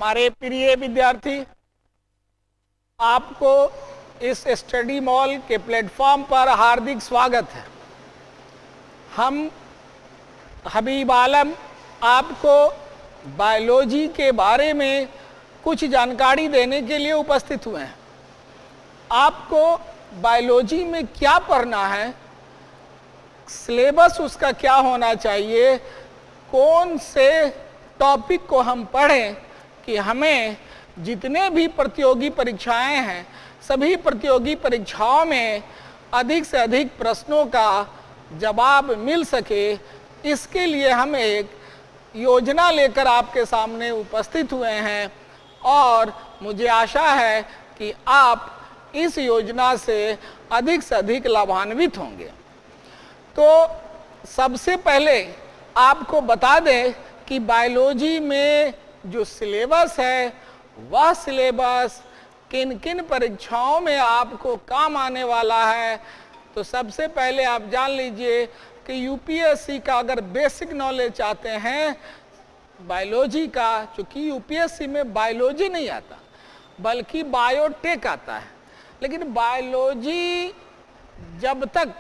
हमारे प्रिय विद्यार्थी, आपको इस स्टडी मॉल के प्लेटफॉर्म पर हार्दिक स्वागत है। हम हबीब आलम आपको बायोलॉजी के बारे में कुछ जानकारी देने के लिए उपस्थित हुए हैं। आपको बायोलॉजी में क्या पढ़ना है, सिलेबस उसका क्या होना चाहिए, कौन से टॉपिक को हम पढ़ें कि हमें जितने भी प्रतियोगी परीक्षाएं हैं, सभी प्रतियोगी परीक्षाओं में अधिक से अधिक प्रश्नों का जवाब मिल सके, इसके लिए हम एक योजना लेकर आपके सामने उपस्थित हुए हैं और मुझे आशा है कि आप इस योजना से अधिक लाभान्वित होंगे। तो सबसे पहले आपको बता दें कि बायोलॉजी में जो सिलेबस है वह सिलेबस किन किन परीक्षाओं में आपको काम आने वाला है। तो सबसे पहले आप जान लीजिए कि यूपीएससी का अगर बेसिक नॉलेज चाहते हैं बायोलॉजी का, चूंकि यूपीएससी में बायोलॉजी नहीं आता बल्कि बायोटेक आता है, लेकिन बायोलॉजी जब तक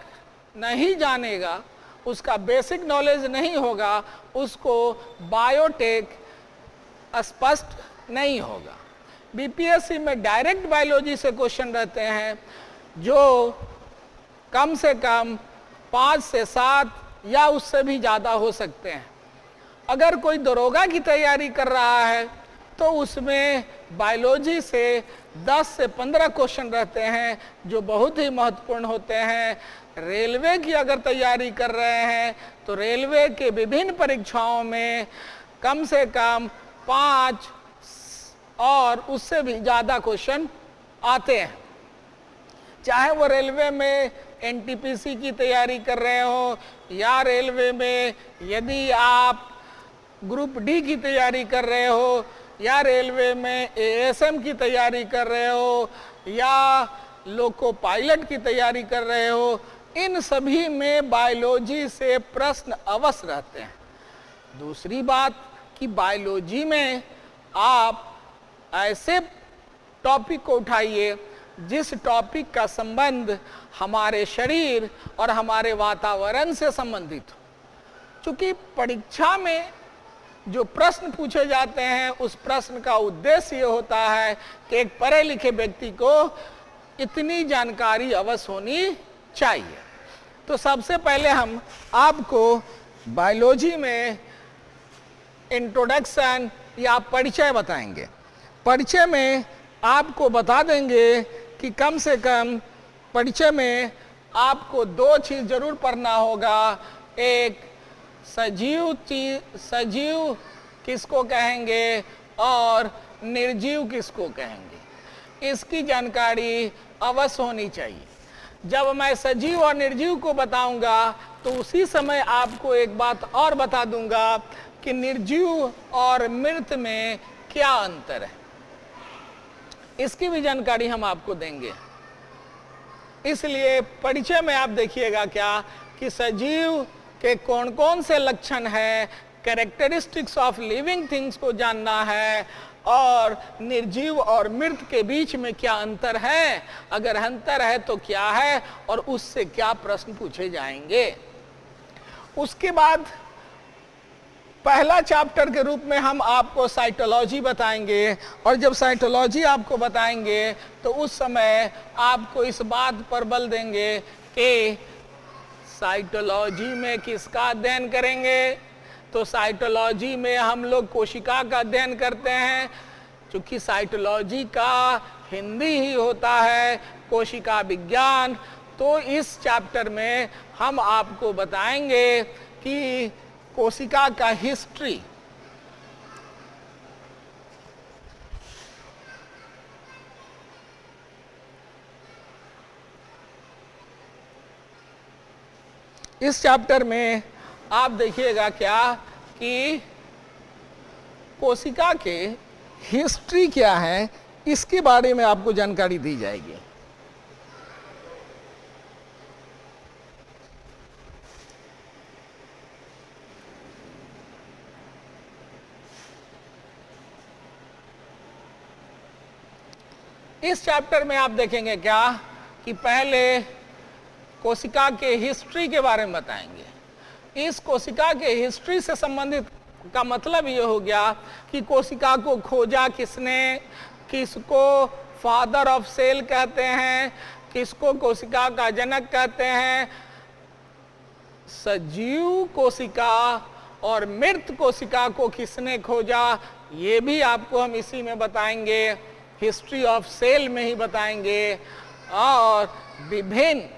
नहीं जानेगा, उसका बेसिक नॉलेज नहीं होगा, उसको बायोटेक स्पष्ट नहीं होगा। बीपीएससी में डायरेक्ट बायोलॉजी से क्वेश्चन रहते हैं जो कम से कम 5 से 7 या उससे भी ज़्यादा हो सकते हैं। अगर कोई दरोगा की तैयारी कर रहा है तो उसमें बायोलॉजी से 10 से 15 क्वेश्चन रहते हैं जो बहुत ही महत्वपूर्ण होते हैं। रेलवे की अगर तैयारी कर रहे हैं तो रेलवे के विभिन्न परीक्षाओं में कम से कम 5 और उससे भी ज़्यादा क्वेश्चन आते हैं। चाहे वो रेलवे में एनटीपीसी की तैयारी कर रहे हो या रेलवे में यदि आप ग्रुप डी की तैयारी कर रहे हो या रेलवे में एएसएम की तैयारी कर रहे हो या लोको पायलट की तैयारी कर रहे हो, इन सभी में बायोलॉजी से प्रश्न अवश्य रहते हैं। दूसरी बात कि बायोलॉजी में आप ऐसे टॉपिक को उठाइए जिस टॉपिक का संबंध हमारे शरीर और हमारे वातावरण से संबंधित हो। चूंकि परीक्षा में जो प्रश्न पूछे जाते हैं उस प्रश्न का उद्देश्य ये होता है कि एक पढ़े लिखे व्यक्ति को इतनी जानकारी अवश्य होनी चाहिए। तो सबसे पहले हम आपको बायोलॉजी में इंट्रोडक्शन या परिचय बताएंगे। परिचय में आपको बता देंगे कि कम से कम परिचय में आपको 2 चीज़ जरूर पढ़ना होगा। एक सजीव किसको कहेंगे और निर्जीव किसको कहेंगे, इसकी जानकारी अवश्य होनी चाहिए। जब मैं सजीव और निर्जीव को बताऊंगा तो उसी समय आपको एक बात और बता दूंगा कि निर्जीव और मृत में क्या अंतर है, इसकी भी जानकारी हम आपको देंगे। इसलिए परिचय में आप देखिएगा क्या कि सजीव के कौन कौन से लक्षण है, कैरेक्टरिस्टिक्स ऑफ लिविंग थिंग्स को जानना है और निर्जीव और मृत के बीच में क्या अंतर है, अगर अंतर है तो क्या है और उससे क्या प्रश्न पूछे जाएंगे। उसके बाद पहला चैप्टर के रूप में हम आपको साइटोलॉजी बताएंगे और जब साइटोलॉजी आपको बताएंगे तो उस समय आपको इस बात पर बल देंगे कि साइटोलॉजी में किसका अध्ययन करेंगे। तो साइटोलॉजी में हम लोग कोशिका का अध्ययन करते हैं, क्योंकि साइटोलॉजी का हिंदी ही होता है कोशिका विज्ञान। तो इस चैप्टर में हम आपको बताएंगे कि कोशिका का हिस्ट्री, इस चैप्टर में आप देखिएगा क्या कि कोशिका के हिस्ट्री क्या है, इसके बारे में आपको जानकारी दी जाएगी। इस चैप्टर में आप देखेंगे क्या कि पहले कोशिका के हिस्ट्री के बारे में बताएंगे। इस कोशिका के हिस्ट्री से संबंधित का मतलब ये हो गया कि कोशिका को खोजा किसने, किसको फादर ऑफ सेल कहते हैं, किसको कोशिका का जनक कहते हैं, सजीव कोशिका और मृत कोशिका को किसने खोजा, ये भी आपको हम इसी में बताएंगे, हिस्ट्री ऑफ सेल में ही बताएंगे। और विभिन्न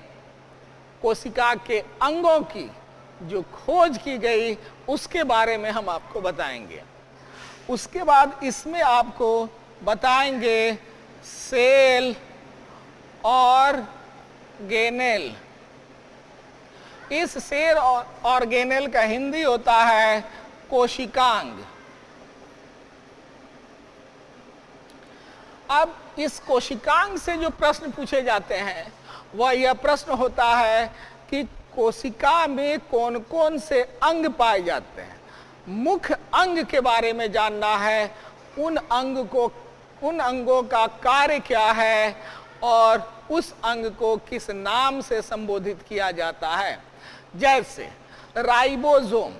कोशिका के अंगों की जो खोज की गई उसके बारे में हम आपको बताएंगे। उसके बाद इसमें आपको बताएंगे सेल ऑर्गेनेल। इस सेल ऑर्गेनेल का हिंदी होता है कोशिकांग। अब इस कोशिकांग से जो प्रश्न पूछे जाते हैं वह यह प्रश्न होता है कि कोशिका में कौन कौन से अंग पाए जाते हैं। मुख्य अंग के बारे में जानना है, उन अंगों का कार्य क्या है और उस अंग को किस नाम से संबोधित किया जाता है। जैसे राइबोसोम,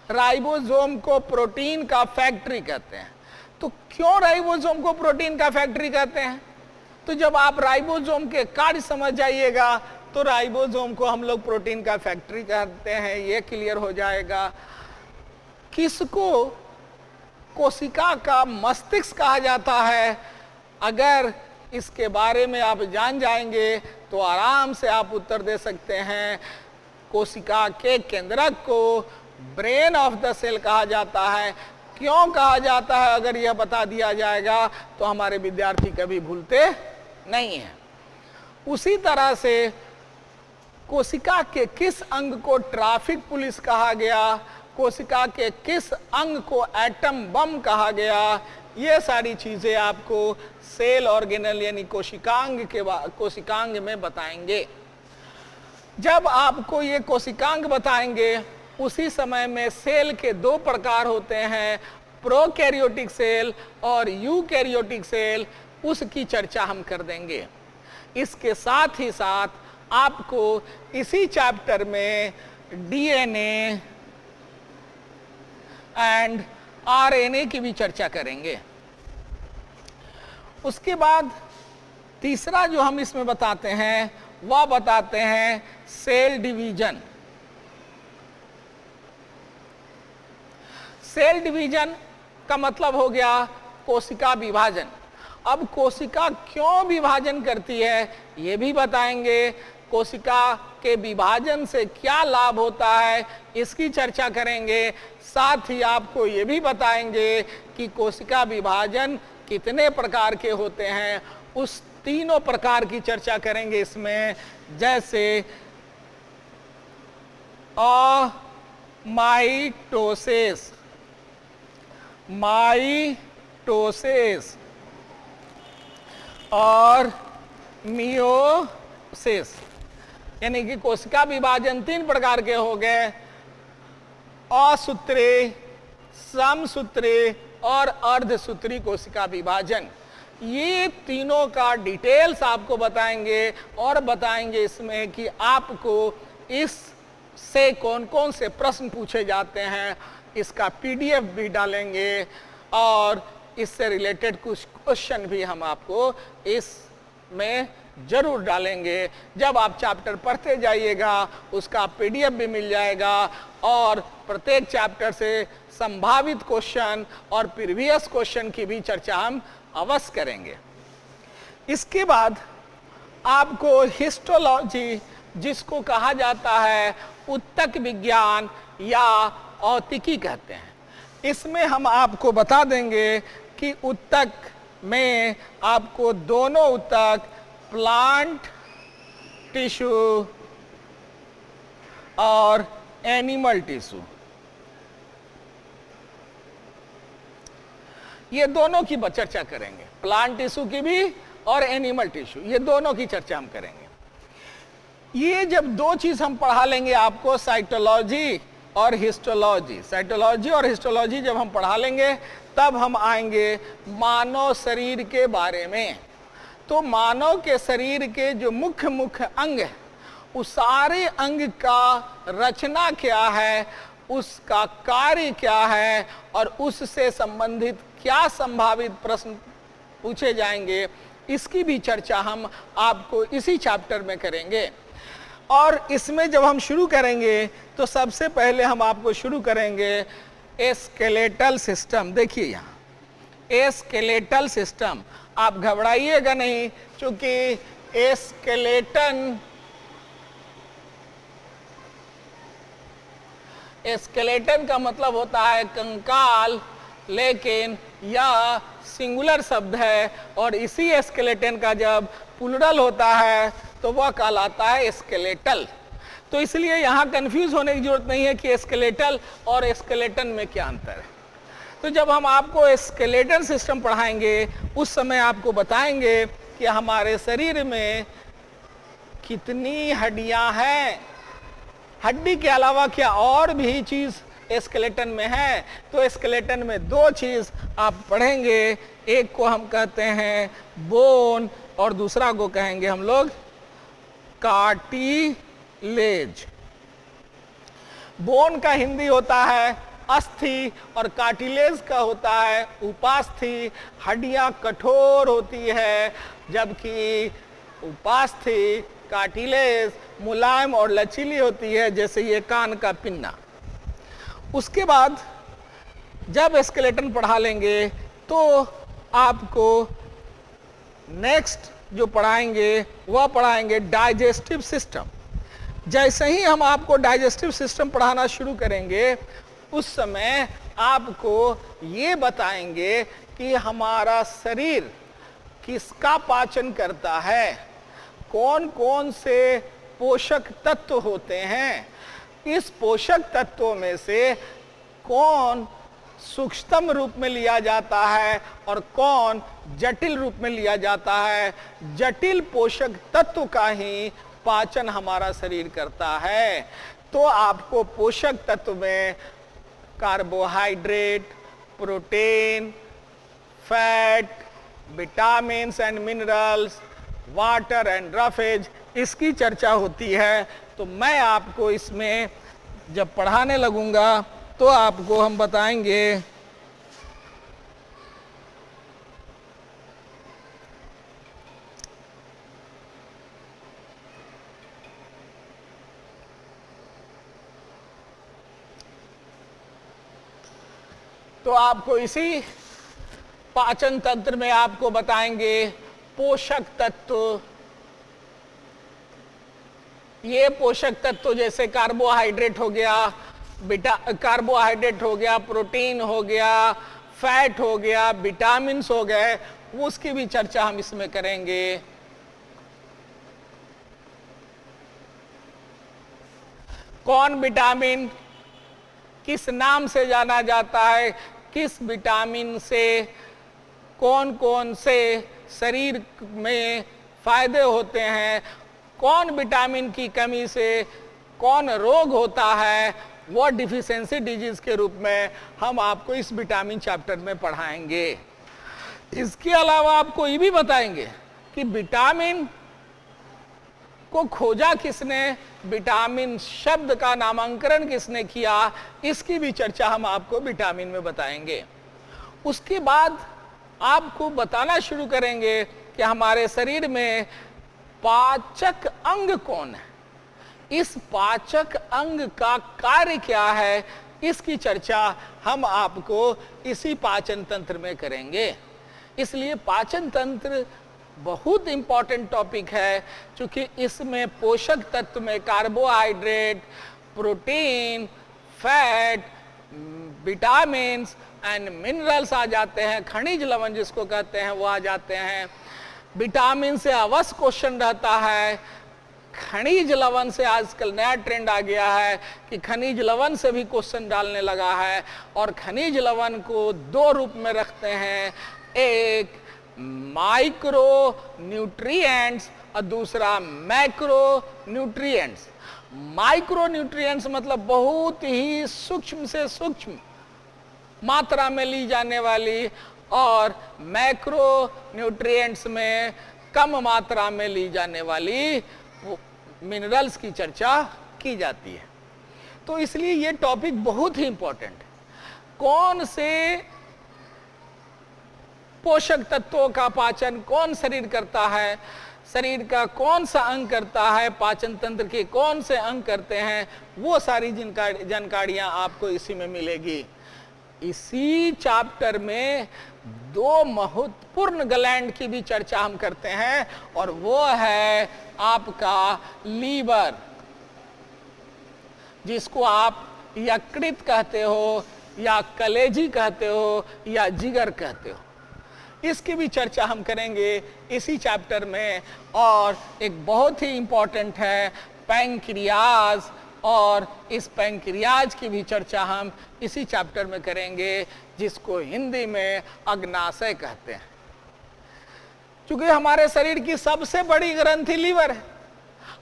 राइबोसोम को प्रोटीन का फैक्ट्री कहते हैं। तो क्यों राइबोसोम को प्रोटीन का फैक्ट्री कहते हैं? तो जब आप राइबोसोम के कार्य समझ जाइएगा तो राइबोसोम को हम लोग प्रोटीन का फैक्ट्री कहते हैं, ये क्लियर हो जाएगा। किसको कोशिका का मस्तिष्क कहा जाता है, अगर इसके बारे में आप जान जाएंगे तो आराम से आप उत्तर दे सकते हैं। कोशिका के केंद्रक को ब्रेन ऑफ द सेल कहा जाता है। क्यों कहा जाता है अगर यह बता दिया जाएगा तो हमारे विद्यार्थी कभी भूलते नहीं हैं। उसी तरह से कोशिका के किस अंग को ट्रैफिक पुलिस कहा गया, कोशिका के किस अंग को एटम बम कहा गया, ये सारी चीजें आपको सेल ऑर्गेनेल यानी कोशिकांग में बताएंगे। जब आपको ये कोशिकांग बताएंगे उसी समय में सेल के दो प्रकार होते हैं, प्रोकैरियोटिक सेल और यूकैरियोटिक सेल, उसकी चर्चा हम कर देंगे। इसके साथ ही साथ आपको इसी चैप्टर में डीएनए एंड आरएनए की भी चर्चा करेंगे। उसके बाद तीसरा जो हम इसमें बताते हैं वह बताते हैं सेल डिवीजन। सेल डिवीजन का मतलब हो गया कोशिका विभाजन। अब कोशिका क्यों विभाजन करती है ये भी बताएंगे, कोशिका के विभाजन से क्या लाभ होता है इसकी चर्चा करेंगे। साथ ही आपको ये भी बताएंगे कि कोशिका विभाजन कितने प्रकार के होते हैं, उस तीनों प्रकार की चर्चा करेंगे इसमें। जैसे माइटोसिस, माइटोसिस और मियोसिस, यानी कि कोशिका विभाजन तीन प्रकार के हो गए, असूत्री, समसूत्री और अर्धसूत्री कोशिका विभाजन। ये तीनों का डिटेल्स आपको बताएंगे और बताएंगे इसमें कि आपको इससे कौन कौन से प्रश्न पूछे जाते हैं, इसका पीडीएफ भी डालेंगे और इससे रिलेटेड कुछ क्वेश्चन भी हम आपको इसमें जरूर डालेंगे। जब आप चैप्टर पढ़ते जाइएगा उसका पीडीएफ भी मिल जाएगा और प्रत्येक चैप्टर से संभावित क्वेश्चन और प्रीवियस क्वेश्चन की भी चर्चा हम अवश्य करेंगे। इसके बाद आपको हिस्टोलॉजी, जिसको कहा जाता है ऊतक विज्ञान या औतिकी कहते हैं, इसमें हम आपको बता देंगे कि ऊतक में आपको दोनों ऊतक, प्लांट टिश्यू और एनिमल टिश्यू, ये दोनों की चर्चा करेंगे। प्लांट टिश्यू की भी और एनिमल टिश्यू, ये दोनों की चर्चा हम करेंगे। ये जब दो चीज हम पढ़ा लेंगे आपको, साइटोलॉजी और हिस्टोलॉजी, साइटोलॉजी और हिस्टोलॉजी जब हम पढ़ा लेंगे तब हम आएंगे मानव शरीर के बारे में। तो मानव के शरीर के जो मुख्य मुख्य अंग है, उस सारे अंग का रचना क्या है, उसका कार्य क्या है, और उससे संबंधित क्या संभावित प्रश्न पूछे जाएंगे, इसकी भी चर्चा हम आपको इसी चैप्टर में करेंगे। और इसमें जब हम शुरू करेंगे तो सबसे पहले हम आपको शुरू करेंगे स्केलेटल सिस्टम। देखिए यहाँ स्केलेटल सिस्टम, आप घबराइएगा नहीं, क्योंकि स्केलेटन का मतलब होता है कंकाल, लेकिन यह सिंगुलर शब्द है, और इसी स्केलेटन का जब प्लूरल होता है तो वह कहलाता है स्केलेटल। तो इसलिए यहाँ कंफ्यूज होने की जरूरत नहीं है कि स्केलेटल और स्केलेटन में क्या अंतर है। तो जब हम आपको स्केलेटल सिस्टम पढ़ाएंगे उस समय आपको बताएंगे कि हमारे शरीर में कितनी हड्डियां हैं, हड्डी के अलावा क्या और भी चीज स्केलेटन में है। तो स्केलेटन में दो चीज आप पढ़ेंगे, एक को हम कहते हैं बोन और दूसरा को कहेंगे हम लोग कार्टिलेज। बोन का हिंदी होता है अस्थि और कार्टिलेज का होता है उपास्थि। हड्डियां कठोर होती है, जबकि उपास्थि कार्टिलेज मुलायम और लचीली होती है, जैसे ये कान का पिन्ना। उसके बाद जब स्केलेटन पढ़ा लेंगे तो आपको नेक्स्ट जो पढ़ाएंगे वह पढ़ाएंगे डाइजेस्टिव सिस्टम। जैसे ही हम आपको डाइजेस्टिव सिस्टम पढ़ाना शुरू करेंगे उस समय आपको ये बताएंगे कि हमारा शरीर किसका पाचन करता है, कौन कौन से पोषक तत्व होते हैं, इस पोषक तत्वों में से कौन सूक्ष्म रूप में लिया जाता है और कौन जटिल रूप में लिया जाता है। जटिल पोषक तत्व का ही पाचन हमारा शरीर करता है। तो आपको पोषक तत्व में carbohydrate, protein, fat, vitamins and minerals, water and roughage, इसकी चर्चा होती है। तो मैं आपको इसमें जब पढ़ाने लगूंगा तो आपको हम बताएंगे तो आपको इसी पाचन तंत्र में आपको बताएंगे पोषक तत्व। ये पोषक तत्व जैसे कार्बोहाइड्रेट हो गया, कार्बोहाइड्रेट हो गया, प्रोटीन हो गया, फैट हो गया, विटामिन्स हो गए, उसकी भी चर्चा हम इसमें करेंगे। कौन विटामिन किस नाम से जाना जाता है, किस विटामिन से कौन कौन से शरीर में फायदे होते हैं, कौन विटामिन की कमी से कौन रोग होता है, वो डिफिशियंसी डिजीज के रूप में हम आपको इस विटामिन चैप्टर में पढ़ाएंगे। इसके अलावा आपको ये भी बताएंगे कि विटामिन को खोजा किसने, विटामिन शब्द का नामकरण किसने किया, इसकी भी चर्चा हम आपको विटामिन में बताएंगे। उसके बाद आपको बताना शुरू करेंगे कि हमारे शरीर में पाचक अंग कौन है, इस पाचक अंग का कार्य क्या है, इसकी चर्चा हम आपको इसी पाचन तंत्र में करेंगे। इसलिए पाचन तंत्र बहुत इंपॉर्टेंट टॉपिक है, क्योंकि इसमें पोषक तत्व में carbohydrate, protein, fat, vitamins and minerals आ जाते हैं, खनिज लवण जिसको कहते हैं वो आ जाते हैं। विटामिन से अवश्य क्वेश्चन रहता है, खनिज लवण से आजकल नया ट्रेंड आ गया है कि खनिज लवण से भी क्वेश्चन डालने लगा है, और खनिज लवण को दो रूप में रखते हैं, एक माइक्रो न्यूट्रिएंट्स और दूसरा मैक्रो न्यूट्रिएंट्स। माइक्रो न्यूट्रिएंट्स मतलब बहुत ही सूक्ष्म से सूक्ष्म मात्रा में ली जाने वाली, और मैक्रो न्यूट्रिएंट्स में कम मात्रा में ली जाने वाली मिनरल्स की चर्चा की जाती है। तो इसलिए ये टॉपिक बहुत ही इंपॉर्टेंट है। कौन से पोषक तत्वों का पाचन कौन शरीर करता है, शरीर का कौन सा अंग करता है, पाचन तंत्र के कौन से अंग करते हैं, वो सारी जानकारियां आपको इसी में मिलेगी। इसी चैप्टर में दो महत्वपूर्ण ग्लैंड की भी चर्चा हम करते हैं, और वो है आपका लीवर, जिसको आप यकृत कहते हो या कलेजी कहते हो या जिगर कहते हो। इसकी भी चर्चा हम करेंगे इसी चैप्टर में। और एक बहुत ही इंपॉर्टेंट है पैंक्रियाज, और इस पैंक्रियाज की भी चर्चा हम इसी चैप्टर में करेंगे, जिसको हिंदी में अग्नाशय कहते हैं। क्योंकि हमारे शरीर की सबसे बड़ी ग्रंथि लीवर है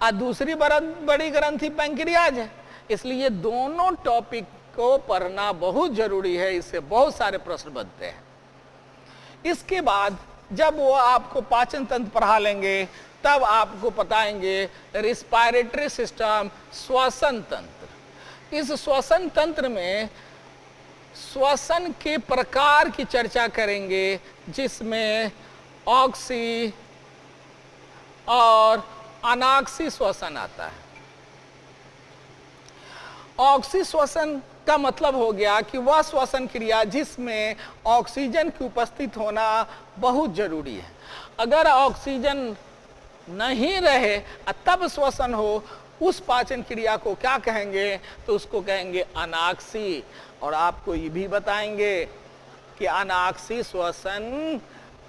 और दूसरी बड़ी ग्रंथि पैंक्रियाज है, इसलिए दोनों टॉपिक को पढ़ना बहुत जरूरी है। इससे बहुत सारे प्रश्न बनते हैं। इसके बाद जब वो आपको पाचन तंत्र पढ़ा लेंगे, तब आपको बताएंगे रिस्पायरेटरी सिस्टम, श्वसन तंत्र। इस श्वसन तंत्र में श्वसन के प्रकार की चर्चा करेंगे, जिसमें ऑक्सी और अनाक्सी श्वसन आता है। ऑक्सी श्वसन का मतलब हो गया कि वह श्वसन क्रिया जिसमें ऑक्सीजन की उपस्थित होना बहुत जरूरी है। अगर ऑक्सीजन नहीं रहे तब श्वसन हो, उस पाचन क्रिया को क्या कहेंगे? तो उसको कहेंगे अनाक्सी। और आपको ये भी बताएंगे कि अनाक्सी श्वसन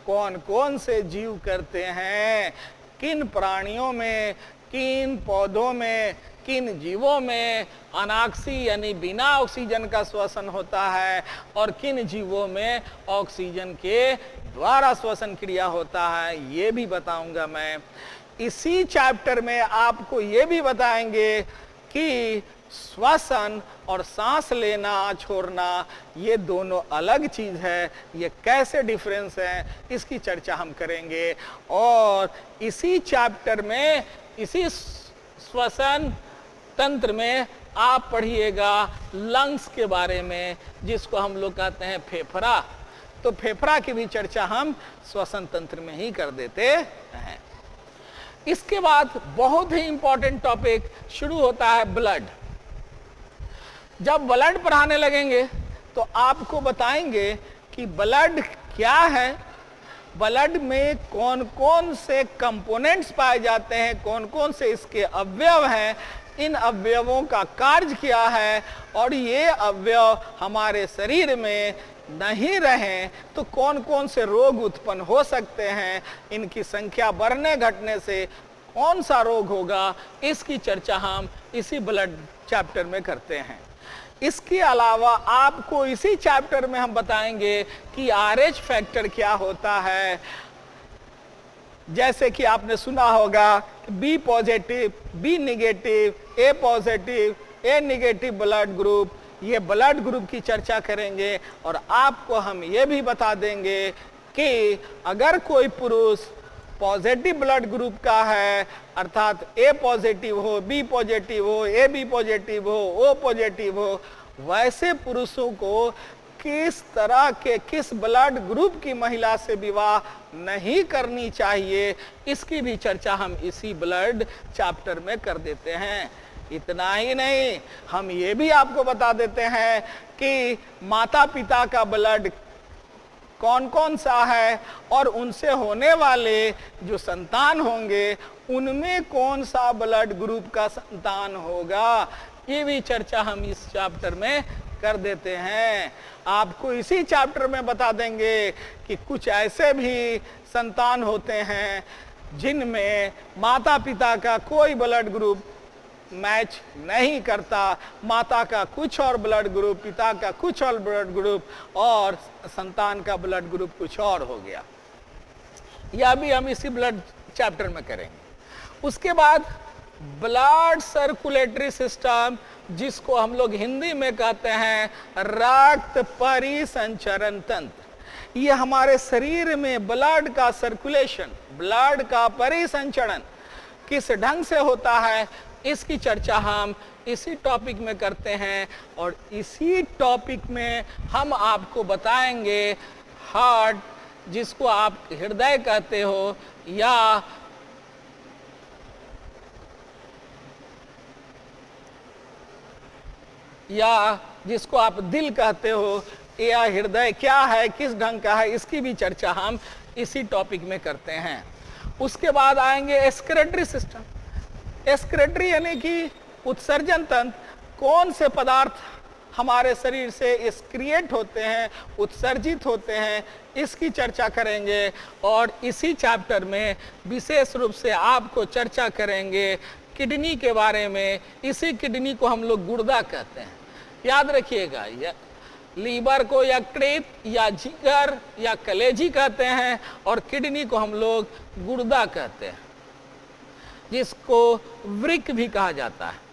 कौन कौन से जीव करते हैं, किन प्राणियों में, किन पौधों में, किन जीवों में अनाक्सी यानी बिना ऑक्सीजन का श्वसन होता है, और किन जीवों में ऑक्सीजन के द्वारा श्वसन क्रिया होता है, ये भी बताऊंगा मैं। इसी चैप्टर में आपको ये भी बताएंगे कि श्वसन और सांस लेना छोड़ना ये दोनों अलग चीज है, ये कैसे डिफरेंस है, इसकी चर्चा हम करेंगे। और इसी चैप्टर में, इसी श्वसन तंत्र में आप पढ़िएगा लंग्स के बारे में, जिसको हम लोग कहते हैं फेफड़ा। तो फेफड़ा की भी चर्चा हम श्वसन तंत्र में ही कर देते हैं। इसके बाद बहुत ही इंपॉर्टेंट टॉपिक शुरू होता है ब्लड। जब ब्लड पढ़ाने लगेंगे तो आपको बताएंगे कि ब्लड क्या है, ब्लड में कौन कौन से कंपोनेंट्स पाए जाते हैं, कौन कौन से इसके अवयव हैं, इन अवयवों का कार्य क्या है, और ये अवयव हमारे शरीर में नहीं रहे तो कौन कौन से रोग उत्पन्न हो सकते हैं, इनकी संख्या बढ़ने घटने से कौन सा रोग होगा, इसकी चर्चा हम इसी ब्लड चैप्टर में करते हैं। इसके अलावा आपको इसी चैप्टर में हम बताएंगे कि आरएच फैक्टर क्या होता है। जैसे कि आपने सुना होगा बी पॉजिटिव, बी निगेटिव, ए पॉजिटिव, ए निगेटिव ब्लड ग्रुप, ये ब्लड ग्रुप की चर्चा करेंगे। और आपको हम ये भी बता देंगे कि अगर कोई पुरुष पॉजिटिव ब्लड ग्रुप का है, अर्थात ए पॉजिटिव हो, बी पॉजिटिव हो, ए बी पॉजिटिव हो, ओ पॉजिटिव हो, वैसे पुरुषों को किस तरह के, किस ब्लड ग्रुप की महिला से विवाह नहीं करनी चाहिए, इसकी भी चर्चा हम इसी ब्लड चैप्टर में कर देते हैं। इतना ही नहीं, हम ये भी आपको बता देते हैं कि माता पिता का ब्लड कौन कौन सा है, और उनसे होने वाले जो संतान होंगे उनमें कौन सा ब्लड ग्रुप का संतान होगा, ये भी चर्चा हम इस चैप्टर में कर देते हैं। आपको इसी चैप्टर में बता देंगे कि कुछ ऐसे भी संतान होते हैं जिनमें माता पिता का कोई ब्लड ग्रुप मैच नहीं करता, माता का कुछ और ब्लड ग्रुप, पिता का कुछ और ब्लड ग्रुप, और संतान का ब्लड ग्रुप कुछ और हो गया। यह भी हम इसी ब्लड चैप्टर में करेंगे। उसके बाद ब्लड सर्कुलेटरी सिस्टम, जिसको हम लोग हिंदी में कहते हैं रक्त परिसंचरण तंत्र। ये हमारे शरीर में ब्लड का सर्कुलेशन, ब्लड का परिसंचरण किस ढंग से होता है, इसकी चर्चा हम इसी टॉपिक में करते हैं। और इसी टॉपिक में हम आपको बताएंगे हार्ट, जिसको आप हृदय कहते हो या जिसको आप दिल कहते हो, या हृदय क्या है, किस ढंग का है, इसकी भी चर्चा हम इसी टॉपिक में करते हैं। उसके बाद आएंगे एक्सक्रीटरी सिस्टम। एक्सक्रीटरी यानी कि उत्सर्जन तंत्र, कौन से पदार्थ हमारे शरीर से एक्सक्रिएट होते हैं, उत्सर्जित होते हैं, इसकी चर्चा करेंगे। और इसी चैप्टर में विशेष रूप से आपको चर्चा करेंगे किडनी के बारे में। इसी किडनी को हम लोग गुर्दा कहते हैं, याद रखिएगा। लीवर को यकृत या जिगर या कलेजी कहते हैं, और किडनी को हम लोग गुर्दा कहते हैं, जिसको वृक्क भी कहा जाता है।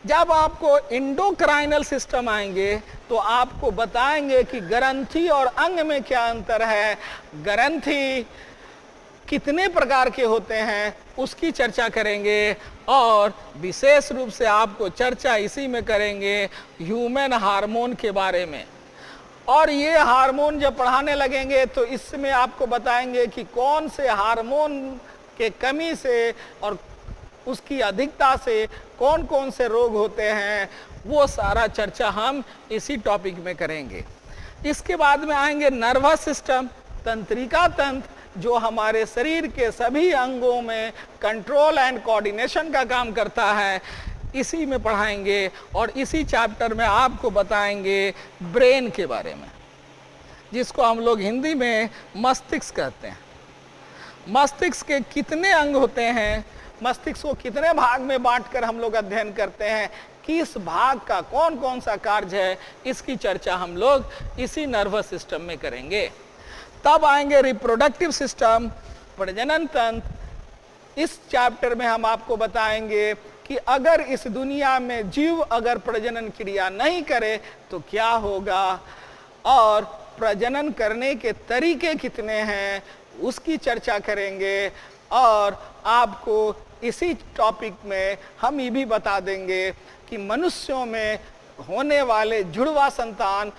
जब आपको एंडोक्राइनल सिस्टम आएंगे तो आपको बताएंगे कि ग्रंथि और अंग में क्या अंतर है, ग्रंथि कितने प्रकार के होते हैं, उसकी चर्चा करेंगे। और विशेष रूप से आपको चर्चा इसी में करेंगे ह्यूमन हार्मोन के बारे में। और ये हार्मोन जब पढ़ाने लगेंगे तो इसमें आपको बताएंगे कि कौन से हार्मोन के कमी से और उसकी अधिकता से कौन कौन से रोग होते हैं, वो सारा चर्चा हम इसी टॉपिक में करेंगे। इसके बाद में आएंगे नर्वस सिस्टम, तंत्रिका तंत्र, जो हमारे शरीर के सभी अंगों में कंट्रोल एंड कोऑर्डिनेशन का काम करता है, इसी में पढ़ाएंगे। और इसी चैप्टर में आपको बताएंगे ब्रेन के बारे में, जिसको हम लोग हिंदी में मस्तिष्क कहते हैं। मस्तिष्क के कितने अंग होते हैं, मस्तिष्क को कितने भाग में बांटकर हम लोग अध्ययन करते हैं, किस भाग का कौन कौन सा कार्य है, इसकी चर्चा हम लोग इसी नर्वस सिस्टम में करेंगे। तब आएंगे रिप्रोडक्टिव सिस्टम, प्रजनन तंत्र। इस चैप्टर में हम आपको बताएंगे कि अगर इस दुनिया में जीव अगर प्रजनन क्रिया नहीं करे तो क्या होगा, और प्रजनन करने के तरीके कितने हैं, उसकी चर्चा करेंगे। और आपको इसी टॉपिक में हम ये भी बता देंगे कि मनुष्यों में होने वाले जुड़वा संतान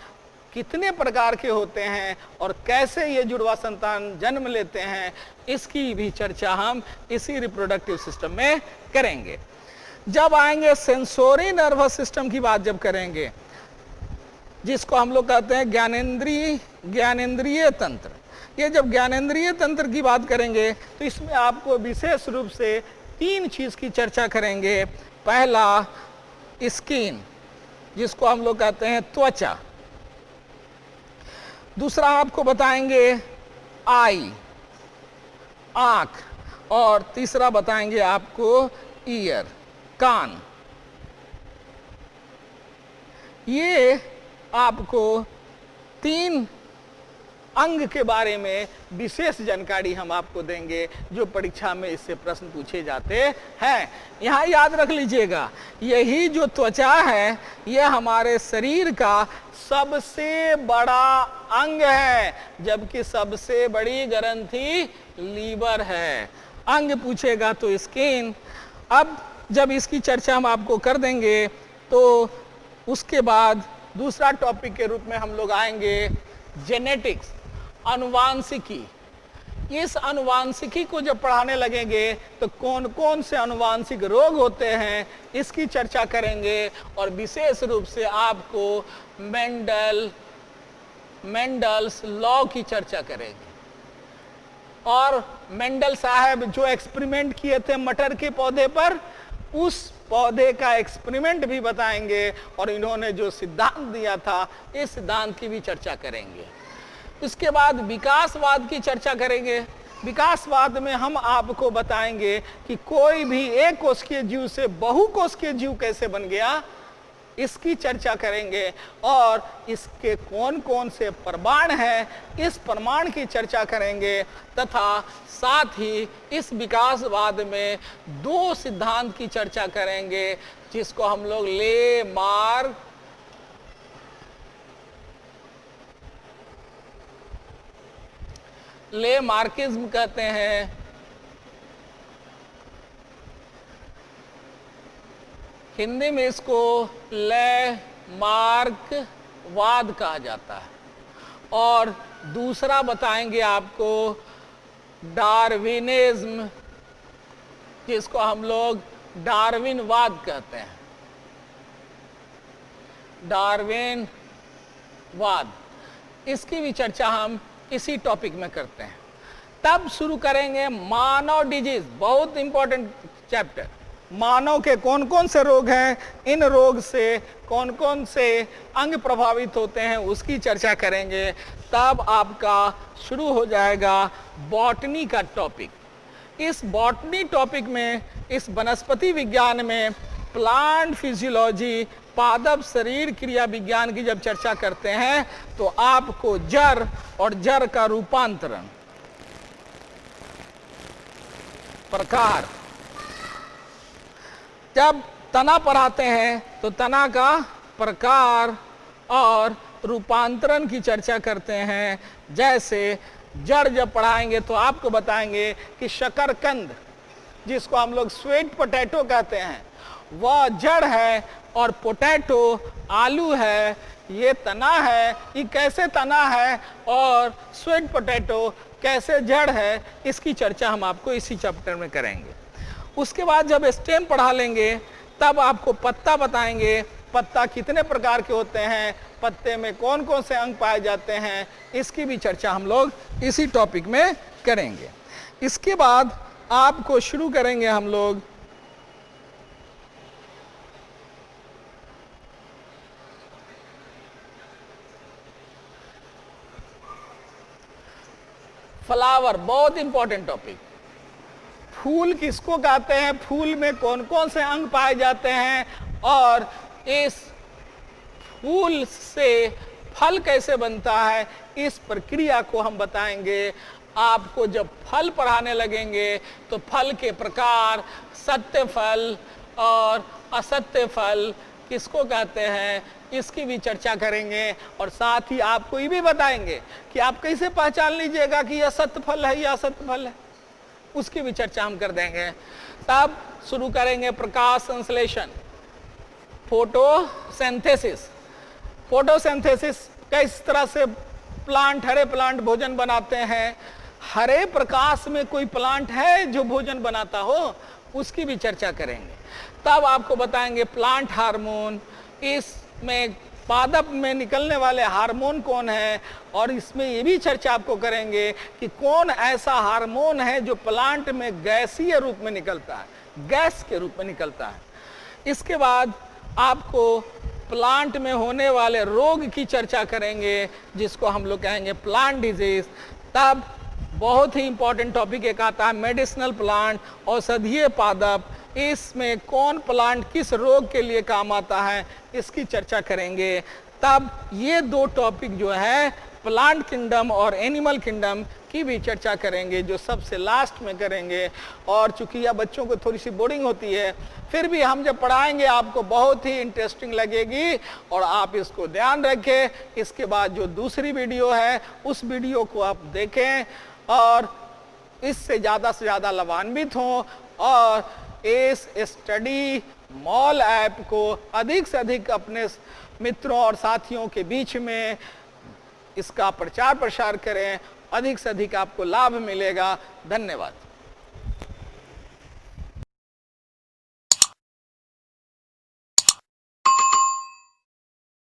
कितने प्रकार के होते हैं और कैसे ये जुड़वा संतान जन्म लेते हैं, इसकी भी चर्चा हम इसी रिप्रोडक्टिव सिस्टम में करेंगे। जब आएंगे सेंसोरी नर्वस सिस्टम की बात जब करेंगे, जिसको हम लोग कहते हैं ज्ञानेंद्रिय तंत्र। ये जब ज्ञानेंद्रिय तंत्र की बात करेंगे तो इसमें आपको विशेष रूप से 3 चीज की चर्चा करेंगे। पहला स्किन, जिसको हम लोग कहते हैं त्वचा। दूसरा आपको बताएंगे आई, आंख। और तीसरा बताएंगे आपको ईयर, कान। ये आपको 3 अंग के बारे में विशेष जानकारी हम आपको देंगे, जो परीक्षा में इससे प्रश्न पूछे जाते हैं। यहाँ याद रख लीजिएगा, यही जो त्वचा है यह हमारे शरीर का सबसे बड़ा अंग है, जबकि सबसे बड़ी ग्रंथि लीवर है। अंग पूछेगा तो स्किन। अब जब इसकी चर्चा हम आपको कर देंगे तो उसके बाद दूसरा टॉपिक के रूप में हम लोग आएंगे जेनेटिक्स, अनुवांशिकी। इस अनुवांशिकी को जब पढ़ाने लगेंगे तो कौन कौन से अनुवांशिक रोग होते हैं, इसकी चर्चा करेंगे। और विशेष रूप से आपको मेंडल्स लॉ की चर्चा करेंगे। और मेंडल साहब जो एक्सपेरिमेंट किए थे मटर के पौधे पर, उस पौधे का एक्सपेरिमेंट भी बताएंगे। और इन्होंने जो सिद्धांत दिया था, इस सिद्धांत की भी चर्चा करेंगे। इसके बाद विकासवाद की चर्चा करेंगे। विकासवाद में हम आपको बताएंगे कि कोई भी एक कोशिकीय जीव से बहुकोशिकीय जीव कैसे बन गया, इसकी चर्चा करेंगे। और इसके कौन कौन से प्रमाण हैं, इस प्रमाण की चर्चा करेंगे। तथा साथ ही इस विकासवाद में 2 सिद्धांत की चर्चा करेंगे, जिसको हम लोग ले मार्किज्म कहते हैं, हिंदी में इसको ले मार्कवाद कहा जाता है। और दूसरा बताएंगे आपको डार्विनिज्म, जिसको हम लोग डार्विनवाद कहते हैं, डार्विनवाद। इसकी भी चर्चा हम इसी टॉपिक में करते हैं। तब शुरू करेंगे मानव डिजीज, बहुत इंपॉर्टेंट चैप्टर। मानव के कौन कौन से रोग हैं, इन रोग से कौन कौन से अंग प्रभावित होते हैं, उसकी चर्चा करेंगे। तब आपका शुरू हो जाएगा बॉटनी का टॉपिक। इस बॉटनी टॉपिक में, इस वनस्पति विज्ञान में प्लांट फिजियोलॉजी, पादप शरीर क्रिया विज्ञान की जब चर्चा करते हैं तो आपको जड़ और जड़ का रूपांतरण, प्रकार, जब तना पढ़ाते हैं तो तना का प्रकार और रूपांतरण की चर्चा करते हैं। जैसे जड़ जब पढ़ाएंगे तो आपको बताएंगे कि शकरकंद, जिसको हम लोग स्वीट पोटैटो कहते हैं, वह जड़ है, और पोटैटो आलू है, ये तना है। ये कैसे तना है और स्वीट पोटैटो कैसे जड़ है, इसकी चर्चा हम आपको इसी चैप्टर में करेंगे। उसके बाद जब स्टेम पढ़ा लेंगे तब आपको पत्ता बताएंगे, पत्ता कितने प्रकार के होते हैं, पत्ते में कौन कौन से अंग पाए जाते हैं, इसकी भी चर्चा हम लोग इसी टॉपिक में करेंगे। इसके बाद आपको शुरू करेंगे हम लोग फ्लावर, बहुत इंपॉर्टेंट टॉपिक। फूल किसको कहते हैं, फूल में कौन कौन से अंग पाए जाते हैं, और इस फूल से फल कैसे बनता है, इस प्रक्रिया को हम बताएंगे। आपको जब फल पढ़ाने लगेंगे तो फल के प्रकार, सत्य फल और असत्य फल किसको कहते हैं, इसकी भी चर्चा करेंगे। और साथ ही आपको ये भी बताएंगे कि आप कैसे पहचान लीजिएगा कि यह सत्य फल है या असत्य फल है, उसकी भी चर्चा हम कर देंगे। तब शुरू करेंगे प्रकाश संश्लेषण, फोटोसिंथेसिस। फोटोसिंथेसिस किस तरह से प्लांट, हरे प्लांट भोजन बनाते हैं, हरे प्रकाश में कोई प्लांट है जो भोजन बनाता हो, उसकी भी चर्चा करेंगे। तब आपको बताएंगे प्लांट हार्मोन, इसमें पादप में निकलने वाले हार्मोन कौन है, और इसमें ये भी चर्चा आपको करेंगे कि कौन ऐसा हार्मोन है जो प्लांट में गैसीय रूप में निकलता है, गैस के रूप में निकलता है। इसके बाद आपको प्लांट में होने वाले रोग की चर्चा करेंगे, जिसको हम लोग कहेंगे प्लांट डिजीज। तब बहुत ही इंपॉर्टेंट टॉपिक एक आता है मेडिसिनल प्लांट, औषधीय पादप, इसमें कौन प्लांट किस रोग के लिए काम आता है, इसकी चर्चा करेंगे। तब ये दो टॉपिक जो है प्लांट किंगडम और एनिमल किंगडम की भी चर्चा करेंगे, जो सबसे लास्ट में करेंगे। और चूंकि यह बच्चों को थोड़ी सी बोरिंग होती है, फिर भी हम जब पढ़ाएंगे आपको बहुत ही इंटरेस्टिंग लगेगी, और आप इसको ध्यान रखें। इसके बाद जो दूसरी वीडियो है उस वीडियो को आप देखें और इससे ज़्यादा लाभान्वित हों, और इस स्टडी मॉल ऐप को अधिक से अधिक अपने मित्रों और साथियों के बीच में इसका प्रचार प्रसार करें, अधिक से अधिक आपको लाभ मिलेगा। धन्यवाद।